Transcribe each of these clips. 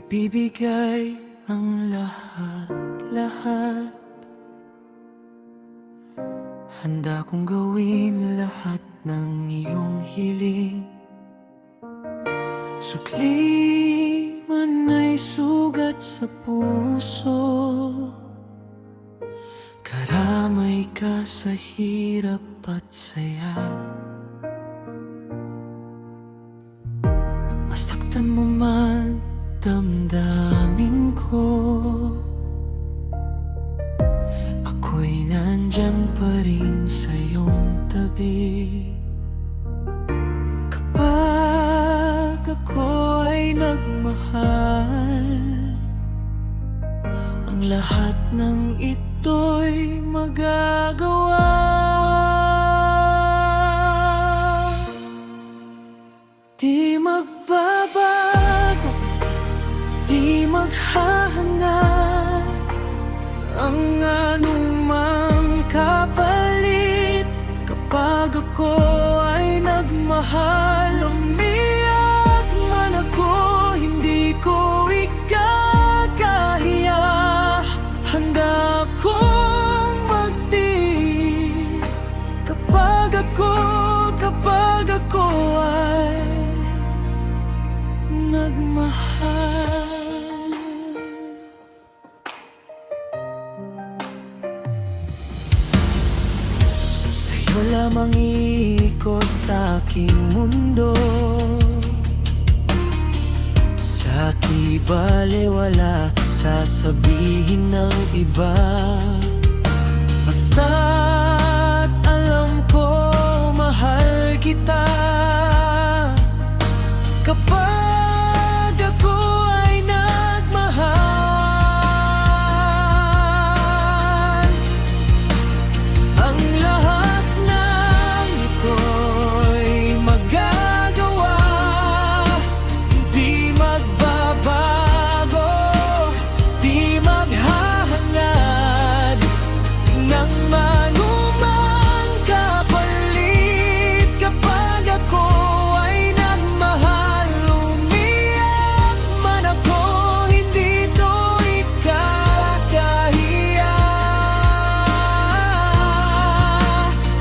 ibibigay ang lahat-lahat. Handa kong gawin lahat ng iyong hiling. Sukli man ay sugat sa puso, karamay ka sa hirap at saya. Masaktan mo man damdamin ko, ako'y nandyan pa rin sa iyong tabi. Kapag ako ay nagmahal, ang lahat ng ito'y magagawa. Di magbabago, di maghahangad ang anumang kapalit. Kapag ako ay nagmahal, umiyak man ako, hindi ko ikakahiya. Handa akong magtiis kapag ako ay nagmahal. Sa'yo lamang iikot aking mundo, sa kibaliwala sasabihin ng iba. Basta't alam ko mahal kita. Kapag ako ay nagmahal, ang lahat ng ito'y magagawa. Di magbabago, di maghahangad ng manumang kapalit. Kapag ako ay nagmahal, umiyak man ako, hindi to ikakahiya.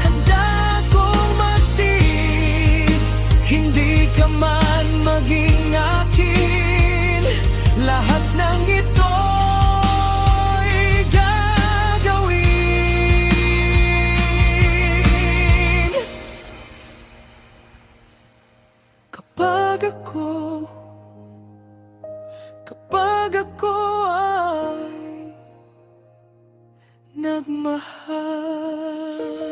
Handa akong magtiis, hindi ka man maging akin. Lahat ng ito'y gagawin. Kapag ako ay nagmahal.